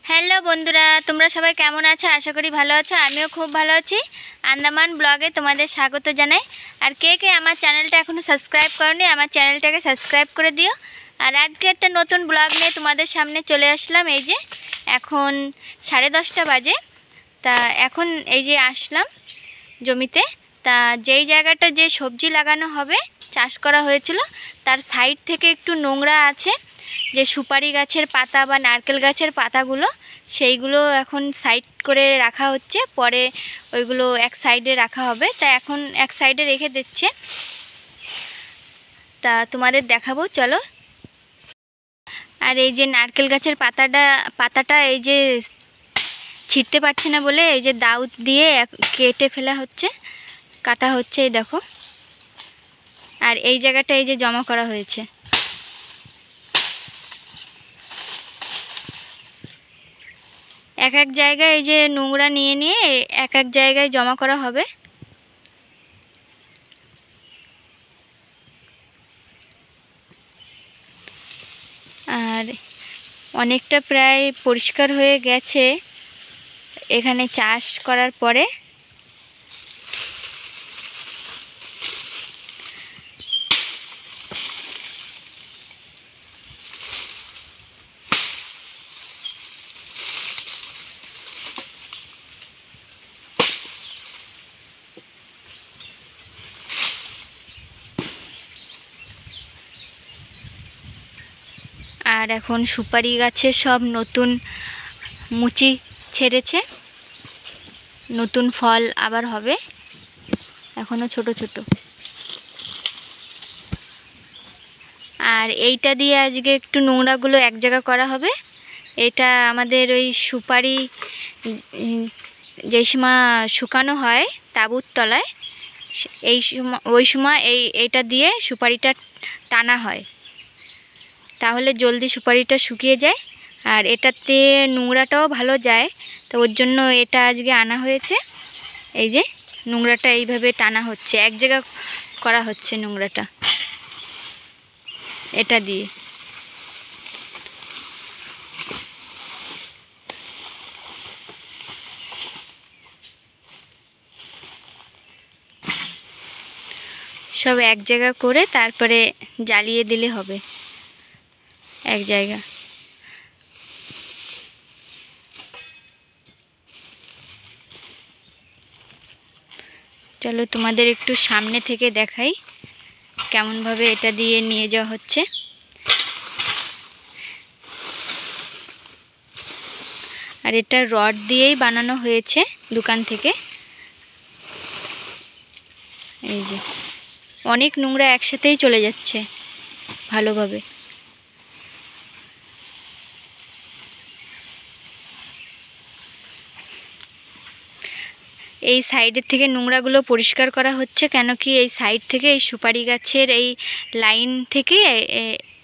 Hello বন্ধুরা, তোমরা সবাই কেমন আছো? আশা করি ভালো আছো। আমিও খুব ভালো আছি। আন্দামান ব্লগে তোমাদের স্বাগত জানাই। আর কে কে আমার চ্যানেলটা এখনও সাবস্ক্রাইব করনি, আমার চ্যানেলটাকে সাবস্ক্রাইব করে দিও। আর আজকে একটা নতুন ব্লগ নিয়ে তোমাদের সামনে চলে আসলাম। এই যে এখন 10:30 বাজে। তা এখন এই যে আসলাম জমিতে। তা যেই জায়গাটা যে সবজি লাগানো হবে, চাষ করা হয়েছিল, তার সাইড থেকে একটু নোংরা আছে। যে সুপারি গাছের পাতা বা নারকেল গাছের পাতাগুলো, সেইগুলো এখন সাইড করে রাখা হচ্ছে। পরে ওইগুলো এক সাইডে রাখা হবে। তা এখন এক সাইডে রেখে দিচ্ছে। তা তোমাদের দেখাবো, চলো। আর এই যে নারকেল গাছের পাতাটা এই যে ছিঁড়তে পারছে না বলে এই যে দাউ দিয়ে কেটে ফেলা হচ্ছে, কাটা হচ্ছে। এই দেখো। আর এই জায়গাটা এই যে জমা করা হয়েছে। এক এক জায়গায় এই যে নোংরা নিয়ে নিয়ে এক এক জায়গায় জমা করা হবে। আর অনেকটা প্রায় পরিষ্কার হয়ে গেছে এখানে চাষ করার পরে। আর এখন সুপারি গাছে সব নতুন মুচি ছেড়েছে, নতুন ফল আবার হবে, এখনো ছোট ছোট। আর এইটা দিয়ে আজকে একটু নোংরাগুলো এক জায়গা করা হবে। এটা আমাদের ওই সুপারি যেই সময় শুকানো হয় তাঁবুর তলায়, ওই সময় এইটা দিয়ে সুপারিটা টানা হয়, তাহলে জলদি সুপারিটা শুকিয়ে যায়। আর এটাতে নোংরাটাও ভালো যায়, তো ওর জন্য এটা আজকে আনা হয়েছে। এই যে নোংরাটা এইভাবে টানা হচ্ছে, এক জায়গা করা হচ্ছে নোংরাটা এটা দিয়ে। সব এক জায়গা করে তারপরে জ্বালিয়ে দিলে হবে এক জায়গা। চলো তোমাদের একটু সামনে থেকে দেখাই কেমনভাবে এটা দিয়ে নিয়ে যাওয়া হচ্ছে। আর এটা রড দিয়েই বানানো হয়েছে দোকান থেকে। এই যে অনেক নোংরা একসাথেই চলে যাচ্ছে ভালোভাবে। এই সাইডের থেকে নোংরাগুলো পরিষ্কার করা হচ্ছে, কেন কি এই সাইড থেকে এই সুপারি গাছের এই লাইন থেকে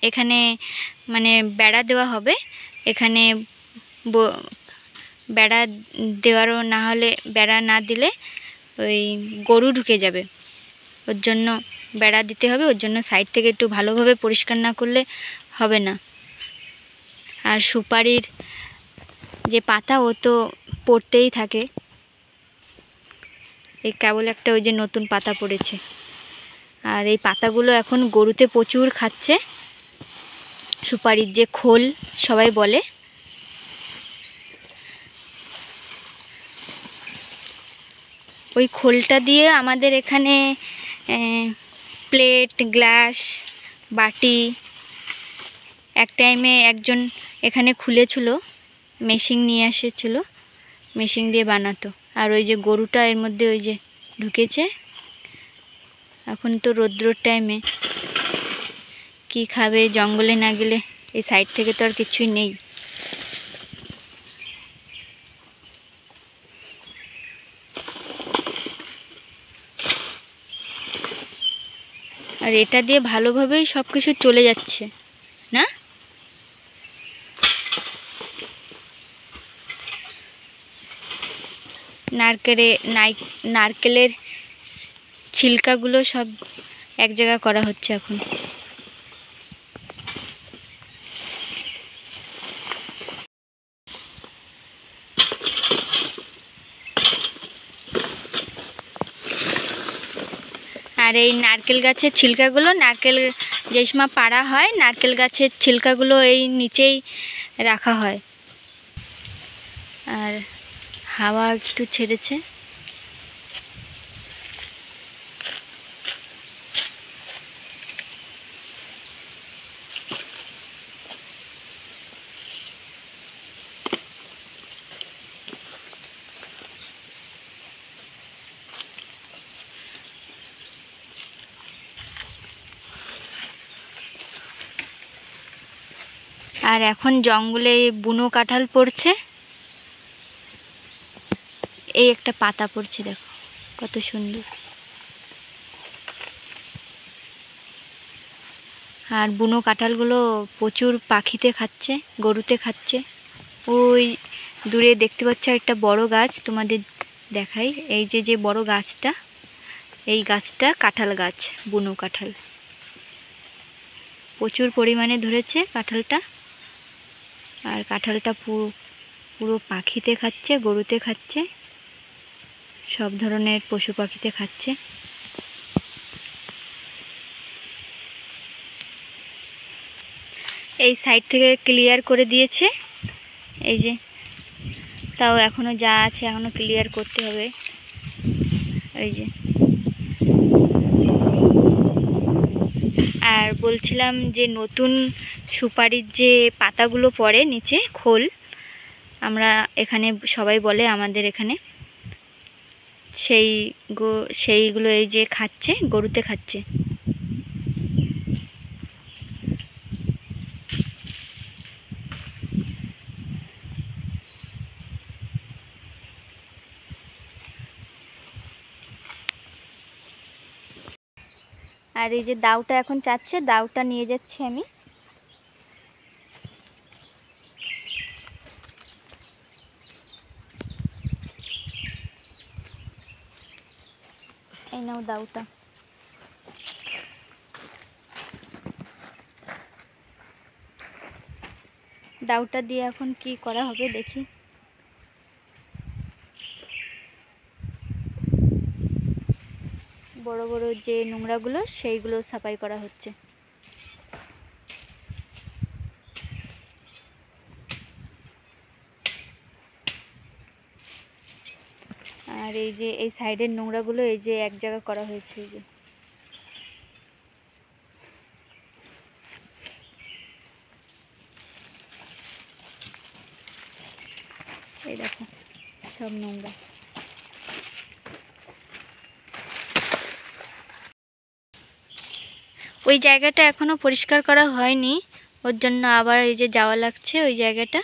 এখানে মানে বেড়া দেওয়া হবে। এখানে বেড়া দেওয়ারও না হলে, বেড়া না দিলে ওই গরু ঢুকে যাবে, ওর জন্য বেড়া দিতে হবে। ওর জন্য সাইড থেকে একটু ভালোভাবে পরিষ্কার না করলে হবে না। আর সুপারির যে পাতা, ও তো পড়তেই থাকে। এই কেবল একটা ওই যে নতুন পাতা পড়েছে। আর এই পাতাগুলো এখন গরুতে প্রচুর খাচ্ছে। সুপারির যে খোল সবাই বলে, ওই খোলটা দিয়ে আমাদের এখানে প্লেট, গ্লাস, বাটি এক টাইমে একজন এখানে খুলেছিল, মেশিন নিয়ে এসেছিল, মেশিন দিয়ে বানাতো। আর ওই যে গরুটা এর মধ্যে ওই যে ঢুকেছে। এখন তো রৌদ্রর টাইমে কি খাবে, জঙ্গলে না গেলে? এই সাইড থেকে তো আর কিছুই নেই। আর এটা দিয়ে ভালোভাবেই সব কিছু চলে যাচ্ছে না। নারকেলের ছিলকাগুলো সব এক জায়গা করা হচ্ছে এখন। আর এই নারকেল গাছের ছিলকাগুলো, নারকেল যে সময় পাড়া হয় নারকেল গাছের ছিলকাগুলো এই নিচেই রাখা হয়। আর হাওয়া একটু ছেড়েছে। আর এখন জঙ্গলে বুনো কাঁঠাল পড়ছে। এই একটা পাতা পড়ছে, দেখো কত সুন্দর। আর বুনো কাঁঠালগুলো প্রচুর পাখিতে খাচ্ছে, গরুতে খাচ্ছে। ওই দূরে দেখতে পাচ্ছ একটা বড় গাছ, তোমাদের দেখাই। এই যে বড় গাছটা, এই গাছটা কাঁঠাল গাছ, বুনো কাঁঠাল। প্রচুর পরিমাণে ধরেছে কাঁঠালটা। আর কাঁঠালটা পুরো পাখিতে খাচ্ছে, গরুতে খাচ্ছে, সব ধরনের পশু পাখিতে খাচ্ছে। এই সাইড থেকে ক্লিয়ার করে দিয়েছে, এই যে। তাও এখনো যা আছে এখনো ক্লিয়ার করতে হবে। এই যে। আর বলছিলাম যে নতুন সুপারির যে পাতাগুলো পড়ে নিচে, খোল, আমরা এখানে সবাই বলে আমাদের এখানে, সেইগুলো এই যে খাচ্ছে, গরুতে খাচ্ছে। আর এই যে দাউটা এখন চাচ্ছে, দাউটা নিয়ে যাচ্ছি আমি। এই নাও দাউটা। দাউটা দিয়ে এখন কি করা হবে দেখি। বড় বড় যে নোংরাগুলো সেইগুলো সাফাই করা হচ্ছে। আর এই যে এই সাইডের নোংরাগুলো এই যে এক জায়গা করা হয়েছে। এই যে এই দেখো সব নোংরা। ওই জায়গাটা এখনো পরিষ্কার করা হয়নি, ওর জন্য আবার এই যে যাওয়া লাগছে ওই জায়গাটা।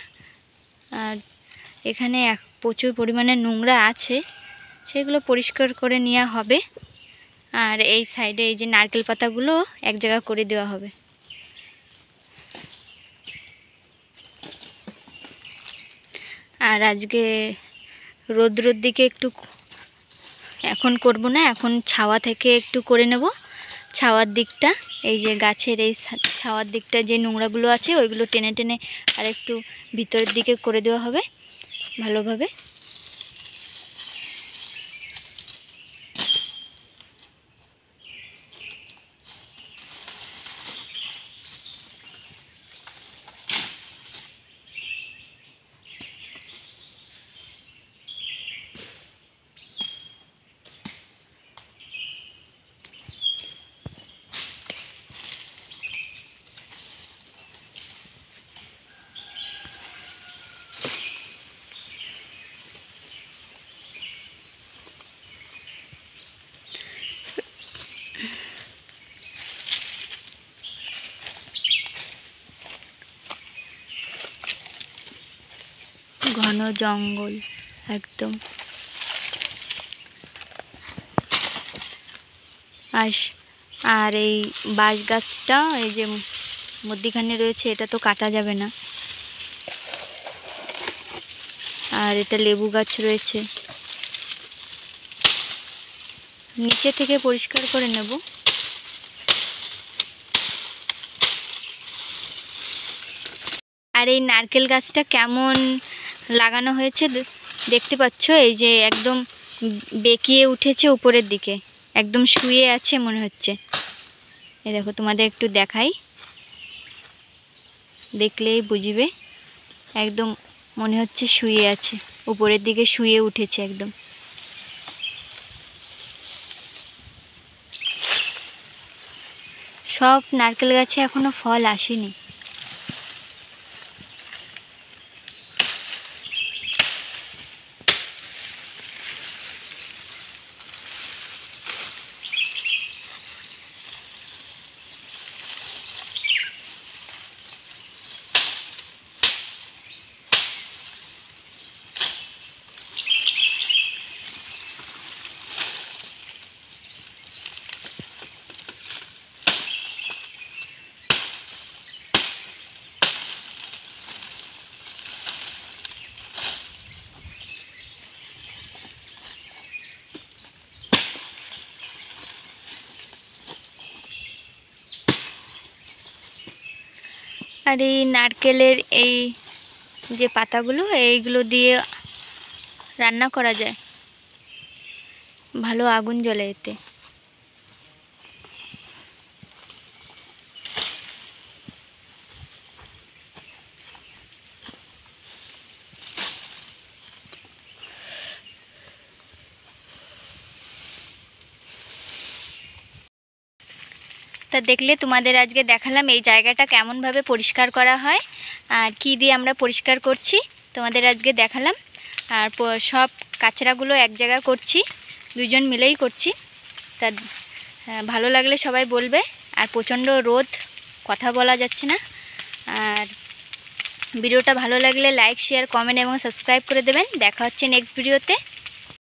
আর এখানে প্রচুর পরিমাণে নোংরা আছে, সেগুলো পরিষ্কার করে নেওয়া হবে। আর এই সাইডে এই যে নারকেল পাতাগুলো এক জায়গা করে দেওয়া হবে। আর আজকে রোদ্রের দিকে একটু এখন করব না, এখন ছাওয়া থেকে একটু করে নেব। ছাওয়ার দিকটা, এই যে গাছের এই ছাওয়ার দিকটা যে নোংরাগুলো আছে ওইগুলো টেনে টেনে আর একটু ভিতরের দিকে করে দেওয়া হবে ভালোভাবে। ঘন জঙ্গল একদম। আর এই বাঁশ গাছটা এই যে মধ্যিখানে রয়েছে, এটা তো কাটা যাবে না। আর এটা লেবু গাছ রয়েছে, নিচে থেকে পরিষ্কার করে নেব। আর এই নারকেল গাছটা কেমন লাগানো হয়েছে দেখতে পাচ্ছ, এই যে একদম বেঁকিয়ে উঠেছে উপরের দিকে, একদম শুয়ে আছে মনে হচ্ছে। এই দেখো তোমাদের একটু দেখাই, দেখলেই বুঝবে। একদম মনে হচ্ছে শুয়ে আছে, উপরের দিকে শুয়ে উঠেছে একদম। সব নারকেল গাছে এখনো ফল আসেনি। আর এই নারকেলের এই যে পাতাগুলো, এইগুলো দিয়ে রান্না করা যায়, ভালো আগুন জ্বলে এতে। তা দেখলে তোমাদের আজকে দেখালাম এই জায়গাটা কেমনভাবে পরিষ্কার করা হয় আর কি দিয়ে আমরা পরিষ্কার করছি, তোমাদের আজকে দেখালাম। আর সব কাচরাগুলো এক জায়গা করছি, দুজন মিলেই করছি। তা ভালো লাগলে সবাই বলবে। আর প্রচণ্ড রোদ, কথা বলা যাচ্ছে না। আর ভিডিওটা ভালো লাগলে লাইক, শেয়ার, কমেন্ট এবং সাবস্ক্রাইব করে দেবেন। দেখা হচ্ছে নেক্সট ভিডিওতে।